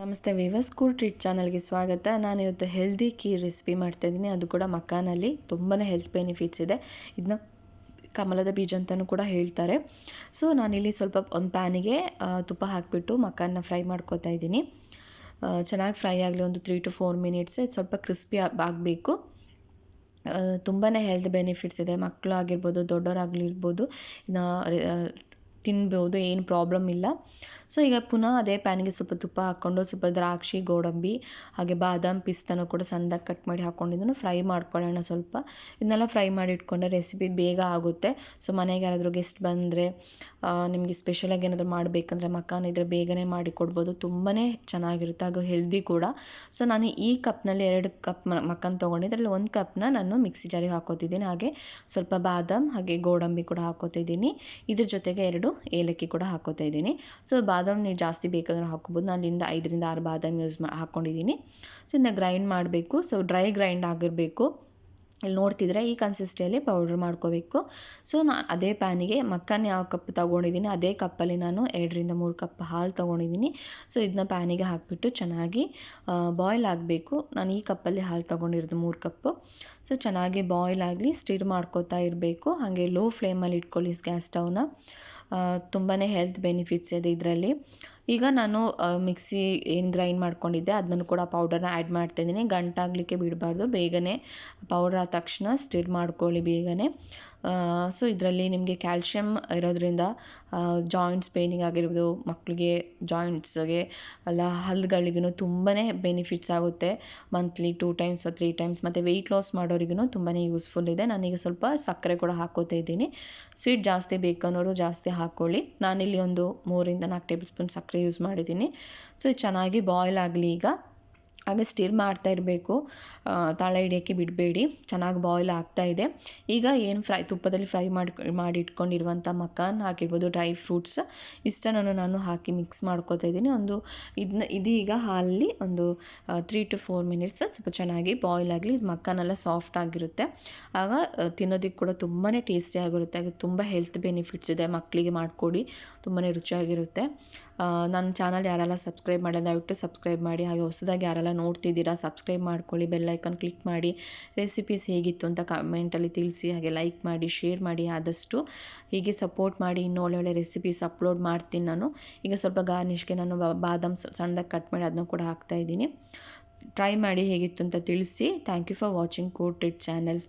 ನಮಸ್ತೆ viewers, cool treat ಚಾನಲ್ಗೆ ಸ್ವಾಗತ. ನಾನು ಇವತ್ತು ಹೆಲ್ದಿ ಕೀರ್ ರೆಸಿಪಿ ಮಾಡ್ತಾಯಿದ್ದೀನಿ. ಅದು ಕೂಡ ಮಕ್ಕಾನಲ್ಲಿ ತುಂಬಾ ಹೆಲ್ತ್ ಬೆನಿಫಿಟ್ಸ್ ಇದೆ. ಇದನ್ನ ಕಮಲದ ಬೀಜ ಅಂತಲೂ ಕೂಡ ಹೇಳ್ತಾರೆ. ಸೊ ನಾನಿಲ್ಲಿ ಸ್ವಲ್ಪ ಒಂದು ಪ್ಯಾನಿಗೆ ತುಪ್ಪ ಹಾಕಿಬಿಟ್ಟು ಮಕ್ಕಾನ ಫ್ರೈ ಮಾಡ್ಕೊತಾ ಇದ್ದೀನಿ. ಚೆನ್ನಾಗಿ ಫ್ರೈ ಆಗಲಿ, ಒಂದು 3 to 4 ಮಿನಿಟ್ಸ್. ಸ್ವಲ್ಪ ಕ್ರಿಸ್ಪಿ ಆಗಬೇಕು. ತುಂಬಾ ಹೆಲ್ತ್ ಬೆನಿಫಿಟ್ಸ್ ಇದೆ. ಮಕ್ಕಳು ಆಗಿರ್ಬೋದು, ದೊಡ್ಡವರಾಗಿರ್ಬೋದು ತಿನ್ಬೋದು, ಏನು ಪ್ರಾಬ್ಲಮ್ ಇಲ್ಲ. ಸೊ ಈಗ ಪುನಃ ಅದೇ ಪ್ಯಾನಿಗೆ ಸ್ವಲ್ಪ ತುಪ್ಪ ಹಾಕ್ಕೊಂಡು ಸ್ವಲ್ಪ ದ್ರಾಕ್ಷಿ, ಗೋಡಂಬಿ ಹಾಗೆ ಬಾದಾಮ್, ಪಿಸ್ತಾನು ಕೂಡ ಸಣ್ಣದಾಗಿ ಕಟ್ ಮಾಡಿ ಹಾಕ್ಕೊಂಡಿದ್ದನ್ನು ಫ್ರೈ ಮಾಡ್ಕೊಳ್ಳೋಣ. ಸ್ವಲ್ಪ ಇದನ್ನೆಲ್ಲ ಫ್ರೈ ಮಾಡಿ ಇಟ್ಕೊಂಡ್ರೆ ರೆಸಿಪಿ ಬೇಗ ಆಗುತ್ತೆ. ಸೊ ಮನೆಗೆ ಯಾರಾದರೂ ಗೆಸ್ಟ್ ಬಂದರೆ ನಿಮಗೆ ಸ್ಪೆಷಲಾಗಿ ಏನಾದರೂ ಮಾಡಬೇಕಂದ್ರೆ ಮಕ್ಕಾನ್ ಇದ್ದರೆ ಬೇಗನೆ ಮಾಡಿಕೊಡ್ಬೋದು. ತುಂಬಾ ಚೆನ್ನಾಗಿರುತ್ತೆ, ಹಾಗೂ ಹೆಲ್ದಿ ಕೂಡ. ಸೊ ನಾನು ಈ ಕಪ್ನಲ್ಲಿ 2 ಕಪ್ ಮಕ್ಕಾನ್ ತೊಗೊಂಡಿದ್ದೆ. ಅದರಲ್ಲಿ 1 ಕಪ್ನ ನಾನು ಮಿಕ್ಸಿ ಜಾರಿಗೆ ಹಾಕೋತಿದ್ದೀನಿ. ಹಾಗೆ ಸ್ವಲ್ಪ ಬಾದಾಮ್ ಹಾಗೆ ಗೋಡಂಬಿ ಕೂಡ ಹಾಕೋತಿದ್ದೀನಿ. ಇದ್ರ ಜೊತೆಗೆ 2 ಏಲಕ್ಕಿ ಕೂಡ ಹಾಕೋತಾ ಇದ್ದೀನಿ. ಸೊ ಬಾದಾಮ್ ನೀವು ಜಾಸ್ತಿ ಬೇಕಾದ್ರೆ ಹಾಕೋಬೋದು. ನಾನು ಅಲ್ಲಿಂದ 5 ರಿಂದ 6 ಬಾದಾಮ್ ಹಾಕ್ಕೊಂಡಿದ್ದೀನಿ. ಸೊ ಇದನ್ನ ಗ್ರೈಂಡ್ ಮಾಡಬೇಕು. ಸೊ ಡ್ರೈ ಗ್ರೈಂಡ್ ಆಗಿರಬೇಕು. ಇಲ್ಲಿ ನೋಡ್ತಿದ್ರೆ ಈ ಕನ್ಸಿಸ್ಟೆನ್ಸಿಯಲ್ಲಿ ಪೌಡ್ರ್ ಮಾಡ್ಕೋಬೇಕು. ಸೊ ನಾನು ಅದೇ ಪ್ಯಾನಿಗೆ ಮಕ್ಕನ ಯಾವ ಕಪ್ ತೊಗೊಂಡಿದ್ದೀನಿ ಅದೇ ಕಪ್ಪಲ್ಲಿ ನಾನು 2 ರಿಂದ 3 ಕಪ್ ಹಾಲು ತೊಗೊಂಡಿದ್ದೀನಿ. ಸೊ ಇದನ್ನ ಪ್ಯಾನಿಗೆ ಹಾಕಿಬಿಟ್ಟು ಚೆನ್ನಾಗಿ ಬಾಯ್ಲ್ ಆಗಬೇಕು. ನಾನು ಈ ಕಪ್ಪಲ್ಲಿ ಹಾಲು ತೊಗೊಂಡಿರೋದು 3 ಕಪ್ಪು. ಸೊ ಚೆನ್ನಾಗಿ ಬಾಯ್ಲ್ ಆಗಲಿ, ಸ್ಟಿರ್ ಮಾಡ್ಕೋತಾ ಇರಬೇಕು. ಹಾಗೆ ಲೋ ಫ್ಲೇಮಲ್ಲಿ ಇಟ್ಕೊಳ್ಳಿ ಗ್ಯಾಸ್ ಸ್ಟವ್ನ. ತುಂಬಾ ಹೆಲ್ತ್ ಬೆನಿಫಿಟ್ಸ್ ಇದೆ ಇದರಲ್ಲಿ. ಈಗ ನಾನು ಮಿಕ್ಸಿ ಏನು ಗ್ರೈಂಡ್ ಮಾಡ್ಕೊಂಡಿದ್ದೆ ಅದನ್ನು ಕೂಡ ಪೌಡರ್ನ ಆ್ಯಡ್ ಮಾಡ್ತಾಯಿದ್ದೀನಿ. ಗಂಟಾಗಲಿಕ್ಕೆ ಬಿಡಬಾರ್ದು. ಬೇಗನೆ ಪೌಡರ್ ಆದ ತಕ್ಷಣ ಸ್ಟಿರ್ ಮಾಡ್ಕೊಳ್ಳಿ ಬೇಗನೆ. ಸೊ ಇದರಲ್ಲಿ ನಿಮಗೆ ಕ್ಯಾಲ್ಶಿಯಮ್ ಇರೋದ್ರಿಂದ ಜಾಯಿಂಟ್ಸ್ ಪೇನಿಗೆ ಆಗಿರ್ಬೋದು, ಮಕ್ಕಳಿಗೆ ಜಾಯಿಂಟ್ಸ್ಗೆ ಅಲ್ಲ ಹಲ್ಲುಗಳಿಗೂ ತುಂಬಾ ಬೆನಿಫಿಟ್ಸ್ ಆಗುತ್ತೆ. Monthly 2 times 3 times. ಮತ್ತು ವೆಯ್ಟ್ ಲಾಸ್ ಮಾಡೋರಿಗೂ ತುಂಬಾ ಯೂಸ್ಫುಲ್ ಇದೆ. ನಾನೀಗ ಸ್ವಲ್ಪ ಸಕ್ಕರೆ ಕೂಡ ಹಾಕೋತಾ ಇದ್ದೀನಿ. ಸ್ವೀಟ್ ಜಾಸ್ತಿ ಬೇಕನ್ನೋರು ಜಾಸ್ತಿ ಹಾಕ್ಕೊಳ್ಳಿ. ನಾನಿಲ್ಲಿ ಒಂದು 3 ರಿಂದ 4 ಟೇಬಲ್ ಸ್ಪೂನ್ ಸಕ್ಕರೆ ಯೂಸ್ ಮಾಡಿದ್ದೀನಿ. ಸೊ ಇದು ಚೆನ್ನಾಗಿ ಬಾಯ್ಲ್ ಆಗಲಿ. ಈಗ ಹಾಗೆ ಸ್ಟಿರ್ ಮಾಡ್ತಾ ಇರಬೇಕು, ತಾಳ ಹಿಡಿಯೋಕ್ಕೆ ಬಿಡಬೇಡಿ. ಚೆನ್ನಾಗಿ ಬಾಯ್ಲ್ ಆಗ್ತಾಯಿದೆ. ಈಗ ಏನು ತುಪ್ಪದಲ್ಲಿ ಫ್ರೈ ಮಾಡಿ ಇಟ್ಕೊಂಡಿರುವಂಥ ಮಕಾನ್ ಆಗಿರ್ಬೋದು, ಡ್ರೈ ಫ್ರೂಟ್ಸ್ ಇಷ್ಟನ್ನು ನಾನು ಹಾಕಿ ಮಿಕ್ಸ್ ಮಾಡ್ಕೋತಾ ಇದ್ದೀನಿ. ಇದೀಗ ಹಾಲಲ್ಲಿ ಒಂದು 3 to 4 ಮಿನಿಟ್ಸ್ ಸ್ವಲ್ಪ ಚೆನ್ನಾಗಿ ಬಾಯ್ಲ್ ಆಗಲಿ. ಇದು ಮಕಾನೆಲ್ಲ ಸಾಫ್ಟ್ ಆಗಿರುತ್ತೆ. ಆಗ ತಿನ್ನೋದಕ್ಕೆ ಕೂಡ ತುಂಬಾ ಟೇಸ್ಟಿಯಾಗಿರುತ್ತೆ. ಹಾಗೆ ತುಂಬ ಹೆಲ್ತ್ ಬೆನಿಫಿಟ್ಸ್ ಇದೆ. ಮಕ್ಕಳಿಗೆ ಮಾಡಿಕೊಡಿ, ತುಂಬಾ ರುಚಿಯಾಗಿರುತ್ತೆ. ನನ್ನ ಚಾನಲ್ ಯಾರೆಲ್ಲ ಸಬ್ಸ್ಕ್ರೈಬ್ ಮಾಡಿಲ್ಲ ದಯವಿಟ್ಟು ಸಬ್ಸ್ಕ್ರೈಬ್ ಮಾಡಿ. ಹಾಗೆ ಹೊಸದಾಗಿ ಯಾರೆಲ್ಲ ನೋಡ್ತಿದ್ದೀರಾ ಸಬ್ಸ್ಕ್ರೈಬ್ ಮಾಡ್ಕೊಳ್ಳಿ, ಬೆಲ್ ಐಕಾನ್ ಕ್ಲಿಕ್ ಮಾಡಿ. ರೆಸಿಪೀಸ್ ಹೇಗಿತ್ತು ಅಂತ ಕಮೆಂಟಲ್ಲಿ ತಿಳಿಸಿ. ಹಾಗೆ ಲೈಕ್ ಮಾಡಿ, ಶೇರ್ ಮಾಡಿ. ಆದಷ್ಟು ಹೀಗೆ ಸಪೋರ್ಟ್ ಮಾಡಿ. ಇನ್ನೂ ಒಳ್ಳೊಳ್ಳೆ ರೆಸಿಪೀಸ್ ಅಪ್ಲೋಡ್ ಮಾಡ್ತೀನಿ ನಾನು. ಈಗ ಸ್ವಲ್ಪ ಗಾರ್ನಿಷ್ಗೆ ನಾನು ಬಾದಾಮ್ ಸಣ್ಣದಾಗಿ ಕಟ್ ಮಾಡಿ ಅದನ್ನು ಕೂಡ ಹಾಕ್ತಾಯಿದ್ದೀನಿ. ಟ್ರೈ ಮಾಡಿ ಹೇಗಿತ್ತು ಅಂತ ತಿಳಿಸಿ. Thank you for watching cool treat channel.